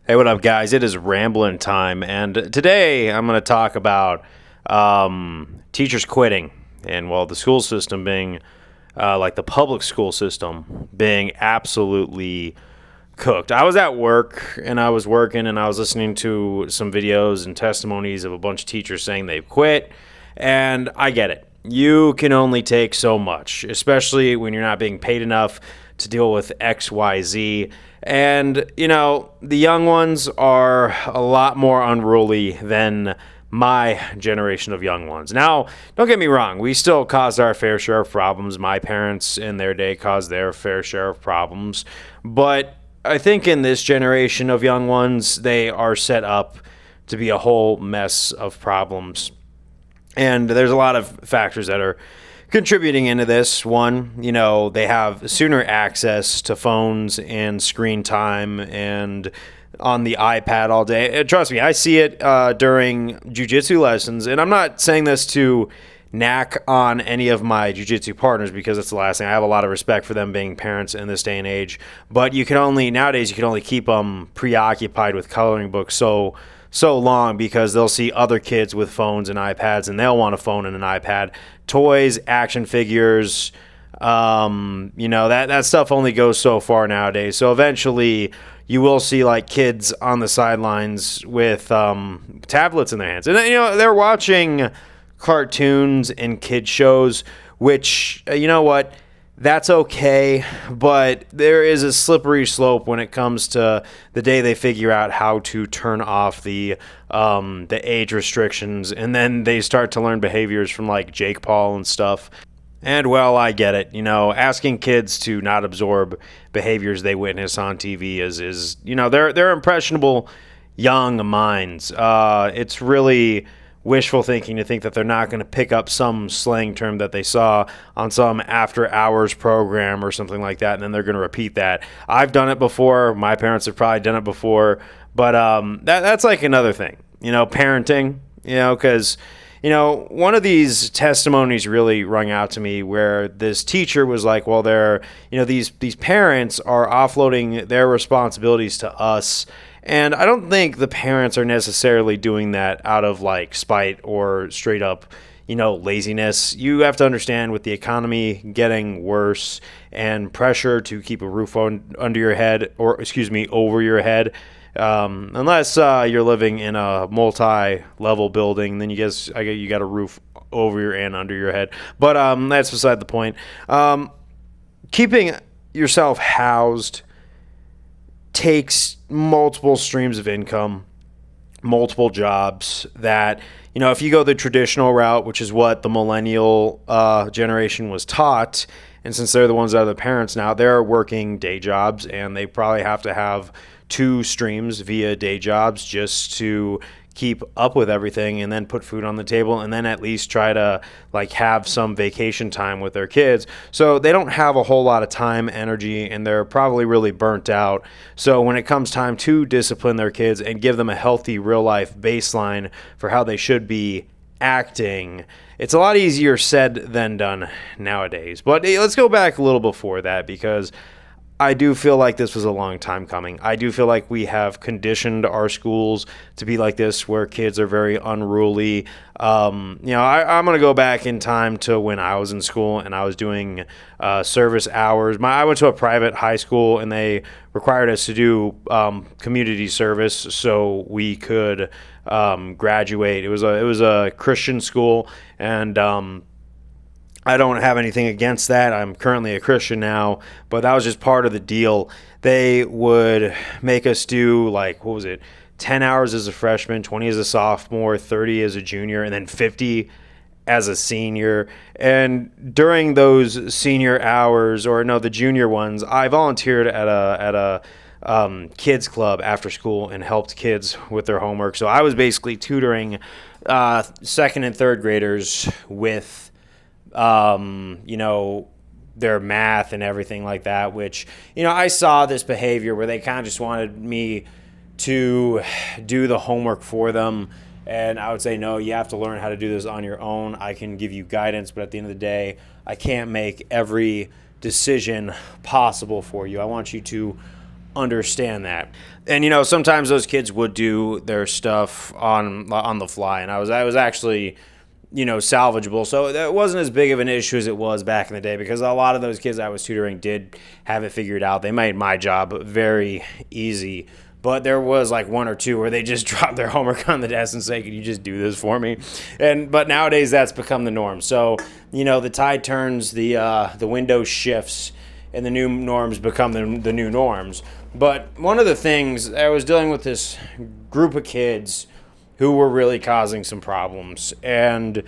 Hey, what up, guys? It is rambling time, and today I'm going to talk about teachers quitting, and well, the school system being like the public school system being absolutely cooked. I was at work and I was working and I was listening to some videos and testimonies of a bunch of teachers saying they've quit, and I get it. You can only take so much, especially when you're not being paid enough to deal with XYZ. And, the young ones are a lot more unruly than my generation of young ones. Now, don't get me wrong, we still caused our fair share of problems. My parents in their day caused their fair share of problems. But I think in this generation of young ones, they are set up to be a whole mess of problems. And there's a lot of factors that are contributing into this. One, they have sooner access to phones and screen time and on the iPad all day. Trust me, I see it during jiu-jitsu lessons. And I'm not saying this to knack on any of my jiu-jitsu partners because it's the last thing. I have a lot of respect for them being parents in this day and age. But nowadays you can only keep them preoccupied with coloring books so long because they'll see other kids with phones and iPads and they'll want a phone and an iPad. Toys, action figures, that stuff only goes so far nowadays. So eventually you will see like kids on the sidelines with tablets in their hands. And they're watching cartoons and kid shows, which, that's okay, but there is a slippery slope when it comes to the day they figure out how to turn off the age restrictions, and then they start to learn behaviors from like Jake Paul and stuff. And well, I get it. Asking kids to not absorb behaviors they witness on TV is they're impressionable young minds. It's really wishful thinking to think that they're not going to pick up some slang term that they saw on some after hours program or something like that, and then they're going to repeat that. I've done it before. My parents have probably done it before, but that's like another thing, parenting, because one of these testimonies really rung out to me where this teacher was like, well, these parents are offloading their responsibilities to us. And I don't think the parents are necessarily doing that out of like spite or straight up, laziness. You have to understand with the economy getting worse and pressure to keep a roof under your head, or over your head. Unless you're living in a multi-level building, then you got a roof over your and under your head. But that's beside the point. Keeping yourself housed takes multiple streams of income, multiple jobs that, if you go the traditional route, which is what the millennial generation was taught, and since they're the ones that are the parents now, they're working day jobs and they probably have to have two streams via day jobs just to keep up with everything and then put food on the table and then at least try to like have some vacation time with their kids. So they don't have a whole lot of time, energy, and they're probably really burnt out. So when it comes time to discipline their kids and give them a healthy real life baseline for how they should be acting, it's a lot easier said than done nowadays. But let's go back a little before that, because I do feel like this was a long time coming. I do feel like we have conditioned our schools to be like this, where kids are very unruly. I'm going to go back in time to when I was in school and I was doing service hours. I went to a private high school and they required us to do community service so we could graduate. It was a Christian school, and I don't have anything against that. I'm currently a Christian now, but that was just part of the deal. They would make us do 10 hours as a freshman, 20 as a sophomore, 30 as a junior, and then 50 as a senior. And during those senior hours, the junior ones, I volunteered at a kids club after school and helped kids with their homework. So I was basically tutoring second and third graders with their math and everything like that, which, I saw this behavior where they kind of just wanted me to do the homework for them. And I would say, no, you have to learn how to do this on your own. I can give you guidance, but at the end of the day, I can't make every decision possible for you. I want you to understand that. And sometimes those kids would do their stuff on the fly, and I was actually salvageable. So that wasn't as big of an issue as it was back in the day, because a lot of those kids I was tutoring did have it figured out. They made my job very easy. But there was like one or two where they just dropped their homework on the desk and say, "Could you just do this for me?" But nowadays that's become the norm. So the tide turns, the window shifts, and the new norms become the new norms. But one of the things, I was dealing with this group of kids who were really causing some problems, and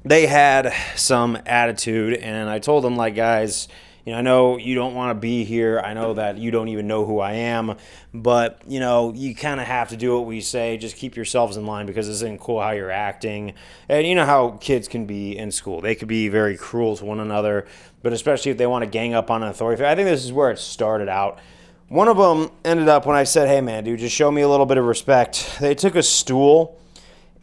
they had some attitude, and I told them, like, guys, I know you don't want to be here. I know that you don't even know who I am, but, you kind of have to do what we say. Just keep yourselves in line, because this isn't cool how you're acting. And you know how kids can be in school. They could be very cruel to one another, but especially if they want to gang up on an authority. I think this is where it started out. One of them ended up, when I said, "Hey, man, dude, just show me a little bit of respect," they took a stool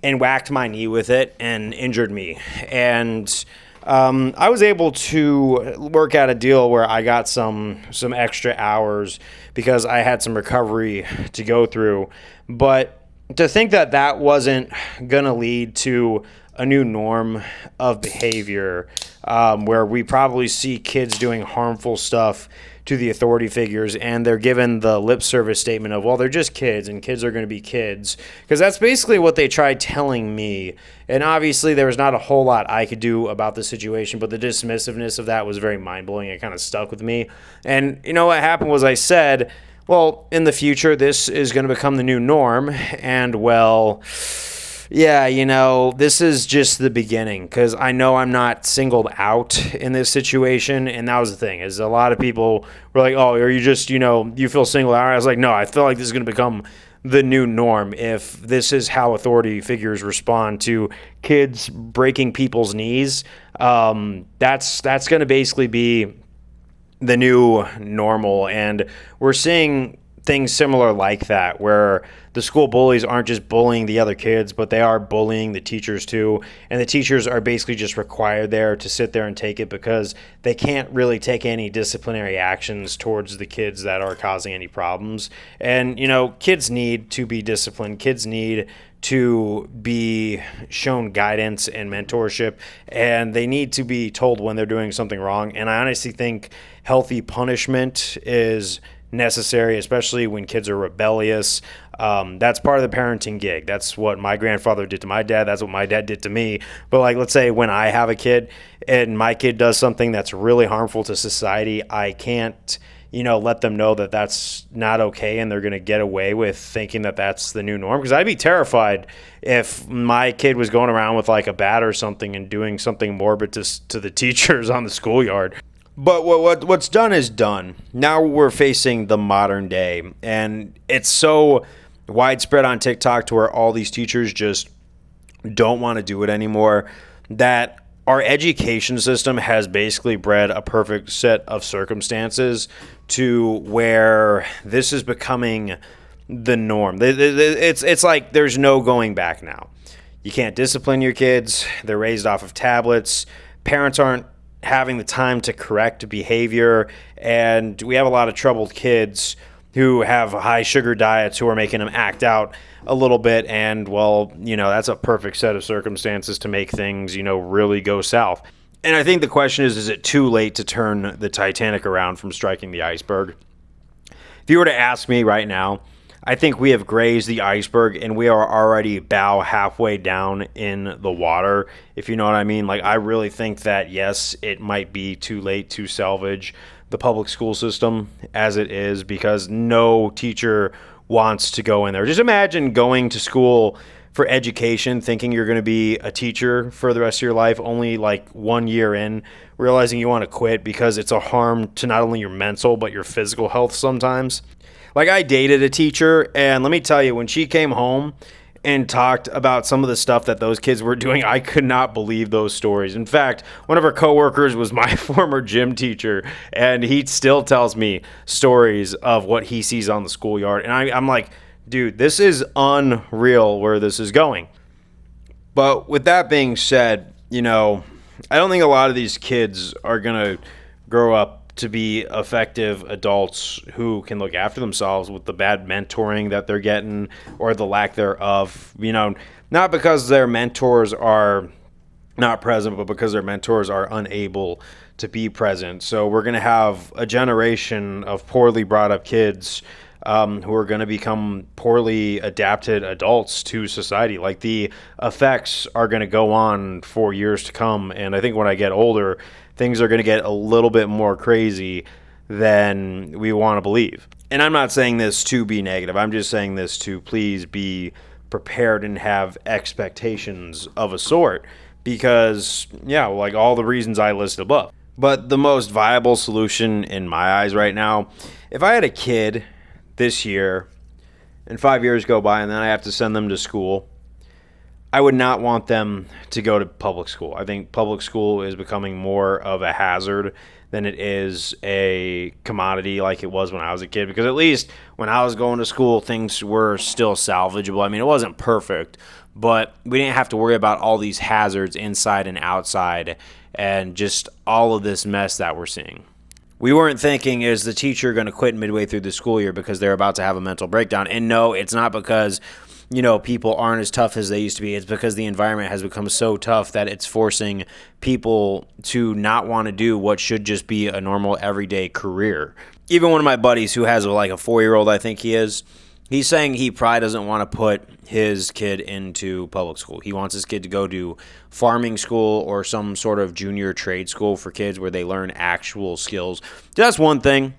and whacked my knee with it and injured me. And I was able to work out a deal where I got some extra hours because I had some recovery to go through. But to think that wasn't going to lead to a new norm of behavior, where we probably see kids doing harmful stuff to the authority figures, and they're given the lip service statement of, well, they're just kids and kids are going to be kids, because that's basically what they tried telling me. And obviously there was not a whole lot I could do about the situation, but the dismissiveness of that was very mind-blowing. It kind of stuck with me. And what happened was I said, well, in the future this is going to become the new norm, and well, yeah, this is just the beginning, because I know I'm not singled out in this situation. And that was the thing, is a lot of people were like, "Oh, are you just, you feel singled out?" I was like, no, I feel like this is going to become the new norm if this is how authority figures respond to kids breaking people's knees. That's going to basically be the new normal. And we're seeing things similar like that, where the school bullies aren't just bullying the other kids, but they are bullying the teachers too. And the teachers are basically just required there to sit there and take it, because they can't really take any disciplinary actions towards the kids that are causing any problems. And, kids need to be disciplined. Kids need to be shown guidance and mentorship, and they need to be told when they're doing something wrong. And I honestly think healthy punishment is necessary, especially when kids are rebellious. That's part of the parenting gig. That's what my grandfather did to my dad. That's what my dad did to me. But let's say when I have a kid and my kid does something that's really harmful to society, I can't, let them know that that's not okay, and they're going to get away with thinking that that's the new norm. Because I'd be terrified if my kid was going around with like a bat or something and doing something morbid to the teachers on the schoolyard. But what's done is done. Now we're facing the modern day, and it's so widespread on TikTok to where all these teachers just don't want to do it anymore, that our education system has basically bred a perfect set of circumstances to where this is becoming the norm. It's like there's no going back now. You can't discipline your kids. They're raised off of tablets. Parents aren't having the time to correct behavior, and we have a lot of troubled kids who have high sugar diets who are making them act out a little bit. And well, that's a perfect set of circumstances to make things, really go south. And I think the question is it too late to turn the Titanic around from striking the iceberg? If you were to ask me right now, I think we have grazed the iceberg, and we are already bow halfway down in the water, if you know what I mean. I really think that, yes, it might be too late to salvage the public school system as it is, because no teacher wants to go in there. Just imagine going to school for education, thinking you're going to be a teacher for the rest of your life, only 1 year in, realizing you want to quit because it's a harm to not only your mental but your physical health sometimes. I dated a teacher, and let me tell you, when she came home and talked about some of the stuff that those kids were doing, I could not believe those stories. In fact, one of her coworkers was my former gym teacher, and he still tells me stories of what he sees on the schoolyard. And I'm like, dude, this is unreal where this is going. But with that being said, I don't think a lot of these kids are going to grow up to be effective adults who can look after themselves with the bad mentoring that they're getting or the lack thereof. Not because their mentors are not present, but because their mentors are unable to be present. So we're going to have a generation of poorly brought up kids who are going to become poorly adapted adults to society. Like, the effects are going to go on for years to come. And I think when I get older, things are going to get a little bit more crazy than we want to believe. And I'm not saying this to be negative. I'm just saying this to please be prepared and have expectations of a sort. Because, yeah, like all the reasons I listed above. But the most viable solution in my eyes right now, if I had a kid this year and 5 years go by and then I have to send them to school, I would not want them to go to public school. I think public school is becoming more of a hazard than it is a commodity like it was when I was a kid. Because at least when I was going to school, things were still salvageable. I mean, it wasn't perfect, but we didn't have to worry about all these hazards inside and outside and just all of this mess that we're seeing. We weren't thinking, is the teacher going to quit midway through the school year because they're about to have a mental breakdown? And no, it's not because, people aren't as tough as they used to be. It's because the environment has become so tough that it's forcing people to not want to do what should just be a normal everyday career. Even one of my buddies who has a 4-year-old, I think he is, he's saying he probably doesn't want to put his kid into public school. He wants his kid to go to farming school or some sort of junior trade school for kids where they learn actual skills. That's one thing.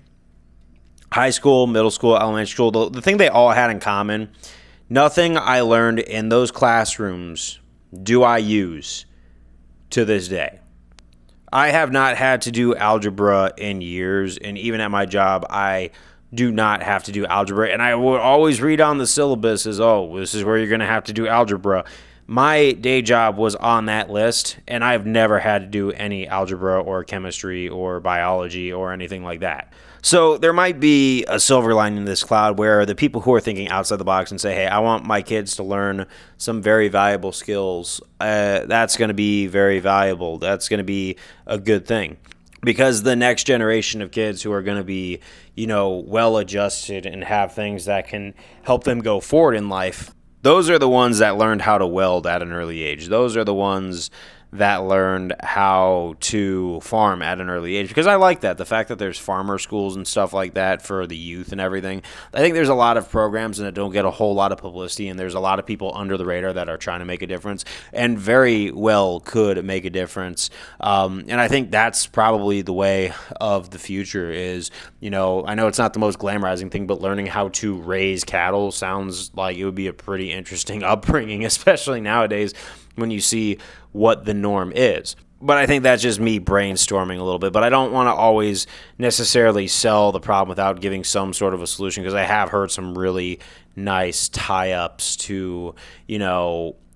High school, middle school, elementary school, the thing they all had in common, nothing I learned in those classrooms do I use to this day. I have not had to do algebra in years, and even at my job, I do not have to do algebra. And I would always read on the syllabus as, this is where you're going to have to do algebra. My day job was on that list, and I've never had to do any algebra or chemistry or biology or anything like that. So there might be a silver lining in this cloud where the people who are thinking outside the box and say, hey, I want my kids to learn some very valuable skills, that's going to be very valuable. That's going to be a good thing. Because the next generation of kids who are going to be, well-adjusted and have things that can help them go forward in life, those are the ones that learned how to weld at an early age. Those are the ones that learned how to farm at an early age. Because I like that, the fact that there's farmer schools and stuff like that for the youth and everything. I think there's a lot of programs that don't get a whole lot of publicity, and there's a lot of people under the radar that are trying to make a difference and very well could make a difference. And I think that's probably the way of the future is, I know it's not the most glamorizing thing, but learning how to raise cattle sounds like it would be a pretty interesting upbringing, especially nowadays when you see what the norm is. But I think that's just me brainstorming a little bit. But I don't want to always necessarily sell the problem without giving some sort of a solution, because I have heard some really nice tie-ups to,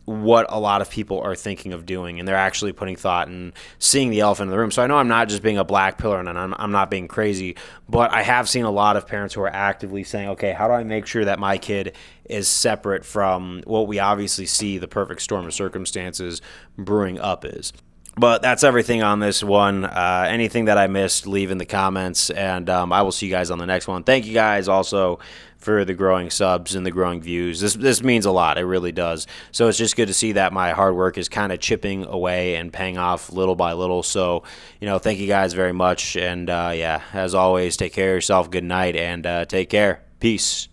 what a lot of people are thinking of doing, and they're actually putting thought and seeing the elephant in the room. So I know I'm not just being a black pillar and I'm not being crazy, but I have seen a lot of parents who are actively saying, okay, how do I make sure that my kid is separate from what we obviously see the perfect storm of circumstances brewing up is. But that's everything on this one. Anything that I missed, leave in the comments, and I will see you guys on the next one. Thank you guys also for the growing subs and the growing views. This means a lot. It really does. So it's just good to see that my hard work is kind of chipping away and paying off little by little. So, thank you guys very much. And, as always, take care of yourself. Good night, and take care. Peace.